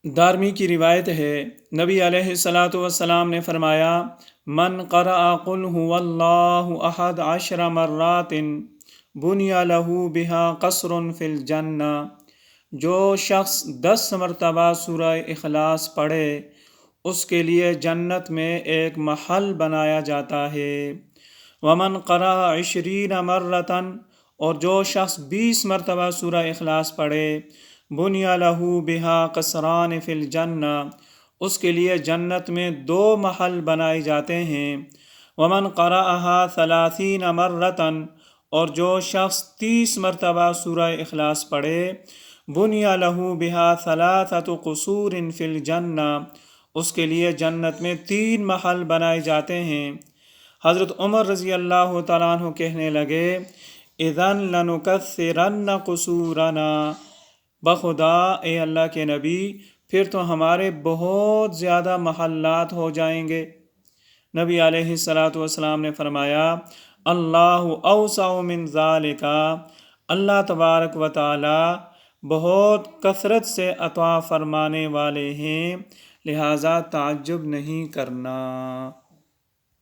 دارمی کی روایت ہے، نبی علیہ الصلاۃ والسلام نے فرمایا، من قرأ قل هو اللہ احد 10 مرات بنی لہ بہا قصر فی الجنہ، جو شخص 10 مرتبہ سورہ اخلاص پڑھے اس کے لیے جنت میں ایک محل بنایا جاتا ہے۔ ومن قرأ 20 مرتن، اور جو شخص 20 مرتبہ سورہ اخلاص پڑھے، بنی لہ بہا قصران فی الجنہ، اس کے لیے جنت میں 2 محل بنائے جاتے ہیں۔ ومن قرأها 30 مرتن، اور جو شخص 30 مرتبہ سورہ اخلاص پڑھے، بنی لہ بہا 3 قصور فی الجنہ، اس کے لیے جنت میں 3 محل بنائے جاتے ہیں۔ حضرت عمر رضی اللہ تعالیٰ عنہ کہنے لگے، اذن لنکثرن قصورنا، بخدا اے اللہ کے نبی پھر تو ہمارے بہت زیادہ محلات ہو جائیں گے۔ نبی علیہ الصلاۃ والسلام نے فرمایا، اللہ اوسع من ذالک، اللہ تبارک و تعالی بہت کثرت سے عطا فرمانے والے ہیں، لہٰذا تعجب نہیں کرنا۔